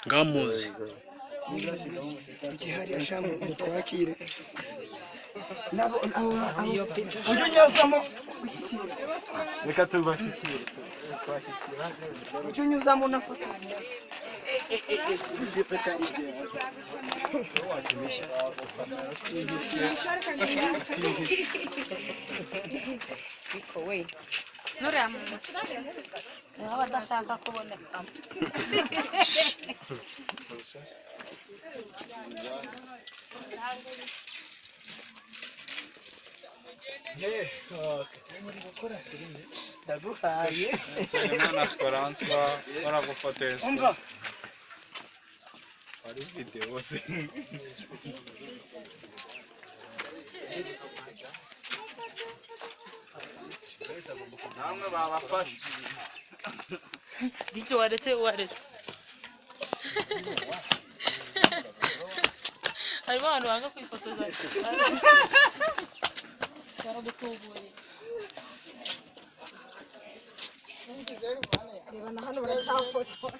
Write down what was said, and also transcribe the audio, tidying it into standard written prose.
ngamuzi igihari ashamu mutwakire nabo ujye unyuzamo reka tubashyikire ujye unyuzamo na foto nuriya muntu aba adashaka kuboneka ndaguhaye na Esperanza baragufotora umva ari video se namwe babafashe bityo waretse harimo abantu banga kwifotoza baragutuburiye reba na hano baracyafotora